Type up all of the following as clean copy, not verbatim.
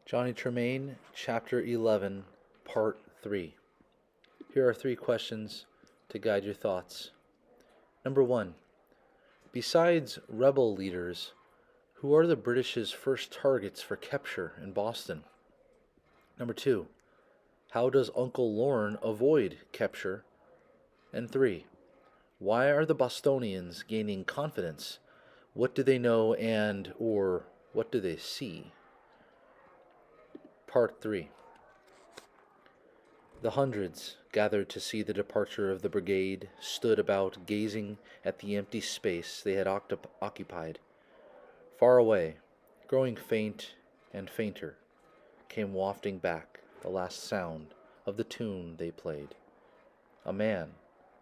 Johnny Tremain, Chapter 11, Part 3. Here are 3 questions to guide your thoughts. Number 1. Besides rebel leaders, who are the British's first targets for capture in Boston? Number 2. How does Uncle Lorne avoid capture? And 3. Why are the Bostonians gaining confidence? What do they know or what do they see? Part 3. The hundreds gathered to see the departure of the brigade stood about gazing at the empty space they had occupied. Far away, growing faint and fainter, came wafting back the last sound of the tune they played. A man,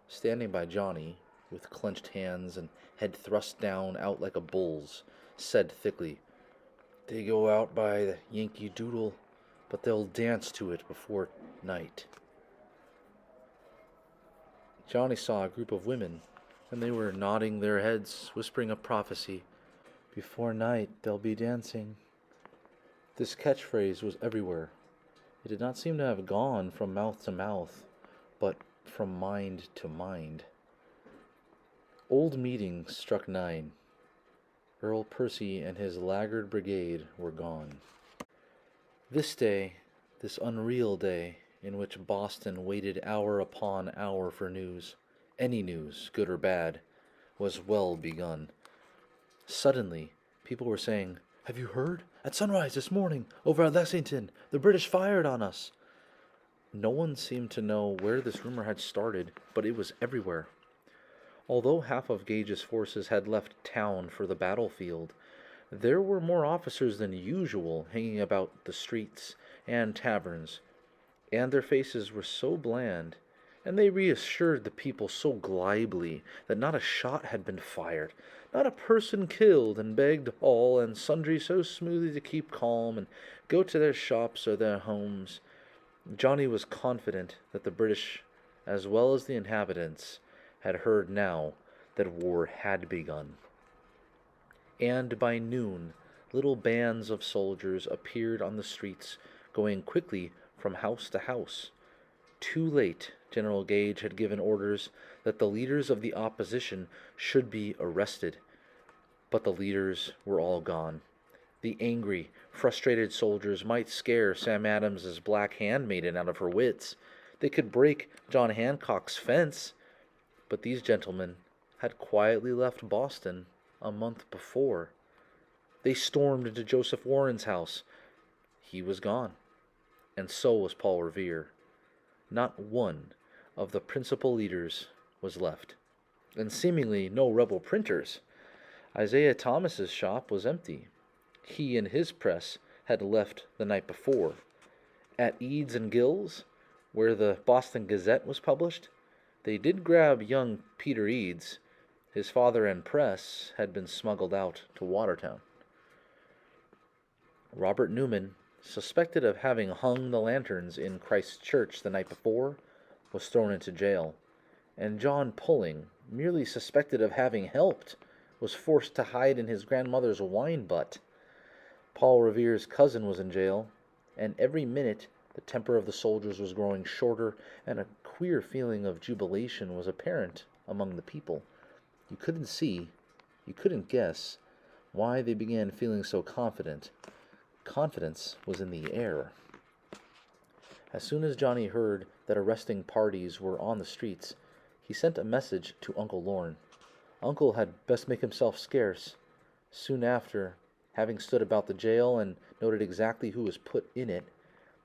standing by Johnny, with clenched hands and head thrust down out like a bull's, said thickly, "They go out by the Yankee Doodle, but they'll dance to it before night." Johnny saw a group of women, and they were nodding their heads, whispering a prophecy. Before night they'll be dancing. This catchphrase was everywhere. It did not seem to have gone from mouth to mouth, but from mind to mind. Old meeting struck 9. Earl Percy and his laggard brigade were gone. This day, this unreal day, in which Boston waited hour upon hour for news, any news, good or bad, was well begun. Suddenly, people were saying, "Have you heard? At sunrise this morning, over at Lexington, the British fired on us." No one seemed to know where this rumor had started, but it was everywhere. Although half of Gage's forces had left town for the battlefield, there were more officers than usual hanging about the streets and taverns, and their faces were so bland, and they reassured the people so glibly that not a shot had been fired, not a person killed, and begged all and sundry so smoothly to keep calm and go to their shops or their homes. Johnny was confident that the British, as well as the inhabitants, had heard now that war had begun. And by noon, little bands of soldiers appeared on the streets, going quickly from house to house. Too late, General Gage had given orders that the leaders of the opposition should be arrested. But the leaders were all gone. The angry, frustrated soldiers might scare Sam Adams's black handmaiden out of her wits. They could break John Hancock's fence. But these gentlemen had quietly left Boston a month before. They stormed into Joseph Warren's house. He was gone, and so was Paul Revere. Not one of the principal leaders was left, and seemingly no rebel printers. Isaiah Thomas's shop was empty. He and his press had left the night before. At Eads and Gill's, where the Boston Gazette was published, they did grab young Peter Eads. His father and press had been smuggled out to Watertown. Robert Newman, suspected of having hung the lanterns in Christ's Church the night before, was thrown into jail, and John Pulling, merely suspected of having helped, was forced to hide in his grandmother's wine butt. Paul Revere's cousin was in jail, and every minute the temper of the soldiers was growing shorter, and a queer feeling of jubilation was apparent among the people. You couldn't see, you couldn't guess, why they began feeling so confident. Confidence was in the air. As soon as Johnny heard that arresting parties were on the streets, he sent a message to Uncle Lorne. Uncle had best make himself scarce. Soon after, having stood about the jail and noted exactly who was put in it,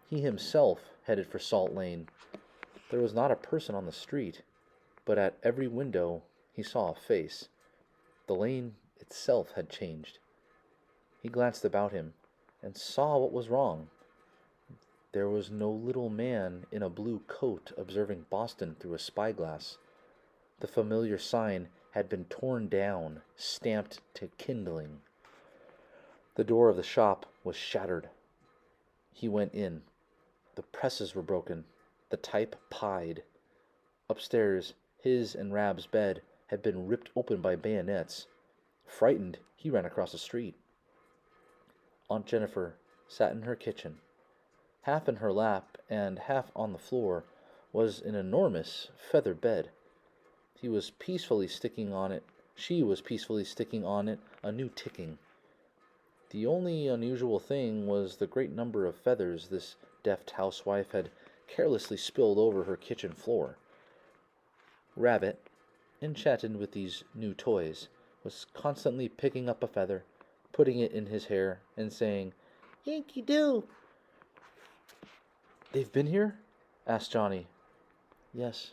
he himself headed for Salt Lane. There was not a person on the street, but at every window he saw a face. The lane itself had changed. He glanced about him and saw what was wrong. There was no little man in a blue coat observing Boston through a spyglass. The familiar sign had been torn down, stamped to kindling. The door of the shop was shattered. He went in. The presses were broken, the type pied. Upstairs, his and Rab's bed had been ripped open by bayonets. Frightened, he ran across the street. Aunt Jennifer sat in her kitchen. Half in her lap and half on the floor was an enormous feather bed. He was peacefully sticking on it. She was peacefully sticking on it a new ticking. The only unusual thing was the great number of feathers this deft housewife had carelessly spilled over her kitchen floor. Rabbit, enchanted with these new toys, was constantly picking up a feather, putting it in his hair, and saying, "Yankee do." "They've been here?" asked Johnny. "Yes."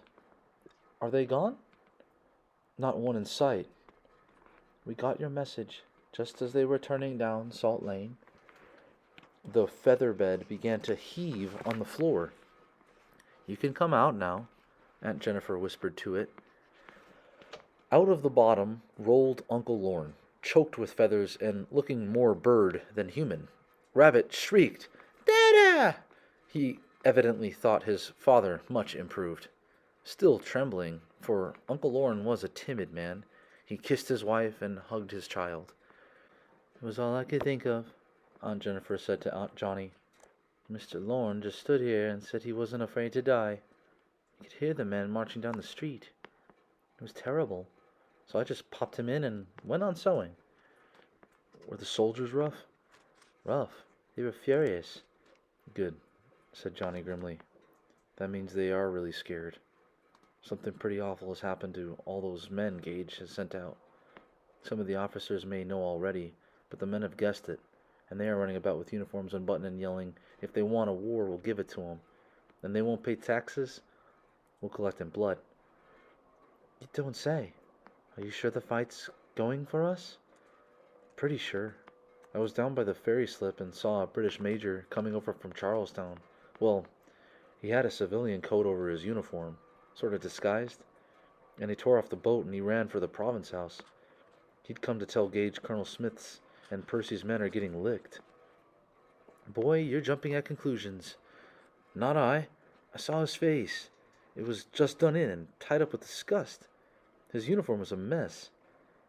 "Are they gone?" "Not one in sight." "We got your message just as they were turning down Salt Lane." The feather bed began to heave on the floor. "You can come out now," Aunt Jennifer whispered to it. Out of the bottom rolled Uncle Lorne, choked with feathers and looking more bird than human. Rabbit shrieked, "Dada!" He evidently thought his father much improved. Still trembling, for Uncle Lorne was a timid man, he kissed his wife and hugged his child. "It was all I could think of," Aunt Jennifer said to Aunt Johnny. "Mr. Lorne just stood here and said he wasn't afraid to die. I could hear the men marching down the street. It was terrible, so I just popped him in and went on sewing." "Were the soldiers rough?" "Rough. They were furious." "Good," said Johnny grimly. "That means they are really scared. Something pretty awful has happened to all those men Gage has sent out. Some of the officers may know already, but the men have guessed it, and they are running about with uniforms unbuttoned and yelling, 'If they want a war, we'll give it to them. And they won't pay taxes? We'll collect in blood.'" "You don't say. Are you sure the fight's going for us?" "Pretty sure. I was down by the ferry slip and saw a British major coming over from Charlestown. Well, he had a civilian coat over his uniform, sort of disguised, and he tore off the boat and he ran for the province house. He'd come to tell Gage Colonel Smith's and Percy's men are getting licked." "Boy, you're jumping at conclusions." "Not I. I saw his face. It was just done in and tied up with disgust. His uniform was a mess.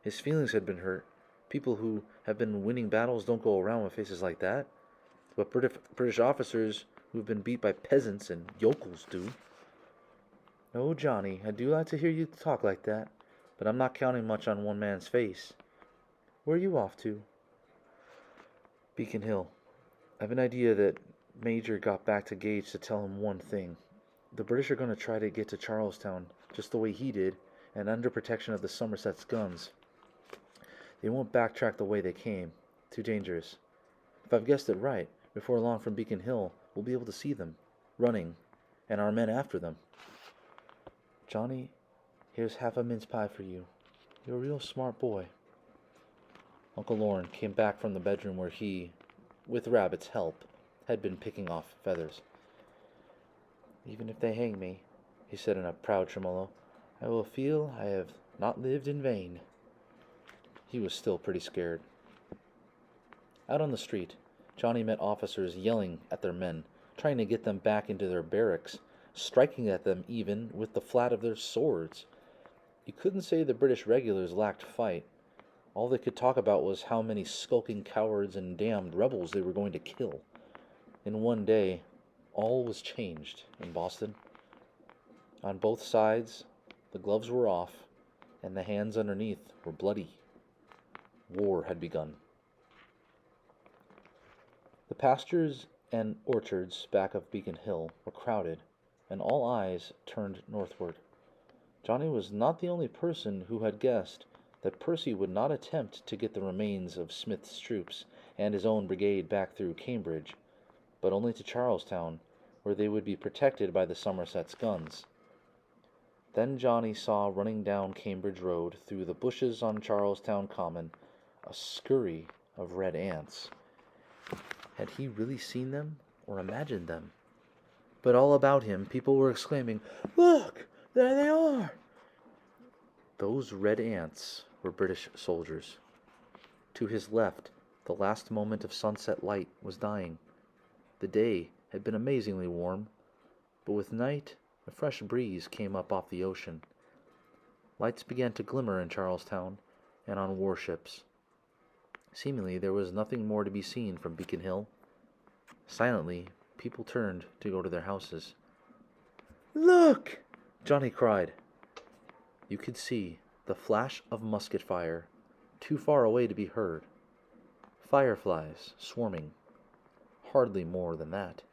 His feelings had been hurt. People who have been winning battles don't go around with faces like that. But British officers who've been beat by peasants and yokels do." "Oh, Johnny, I do like to hear you talk like that, but I'm not counting much on one man's face. Where are you off to?" "Beacon Hill. I've an idea that Major got back to Gage to tell him one thing. The British are going to try to get to Charlestown just the way he did, and under protection of the Somerset's guns. They won't backtrack the way they came. Too dangerous. If I've guessed it right, before long from Beacon Hill, we'll be able to see them, running, and our men after them." "Johnny, here's half a mince pie for you. You're a real smart boy." Uncle Lorne came back from the bedroom where he, with Rabbit's help, had been picking off feathers. "Even if they hang me," he said in a proud tremolo, "I will feel I have not lived in vain." He was still pretty scared. Out on the street, Johnny met officers yelling at their men, trying to get them back into their barracks, striking at them even with the flat of their swords. You couldn't say the British regulars lacked fight. All they could talk about was how many skulking cowards and damned rebels they were going to kill. In one day, all was changed in Boston. On both sides, the gloves were off, and the hands underneath were bloody. War had begun. The pastures and orchards back of Beacon Hill were crowded, and all eyes turned northward. Johnny was not the only person who had guessed that Percy would not attempt to get the remains of Smith's troops and his own brigade back through Cambridge, but only to Charlestown, where they would be protected by the Somerset's guns. Then Johnny saw running down Cambridge Road through the bushes on Charlestown Common a scurry of red ants. Had he really seen them or imagined them? But all about him people were exclaiming, "Look! There they are!" Those red ants were British soldiers. To his left, the last moment of sunset light was dying. The day had been amazingly warm, but with night a fresh breeze came up off the ocean. Lights began to glimmer in Charlestown and on warships. Seemingly there was nothing more to be seen from Beacon Hill. Silently, people turned to go to their houses. "Look!" Johnny cried. You could see the flash of musket fire, too far away to be heard. Fireflies swarming. Hardly more than that.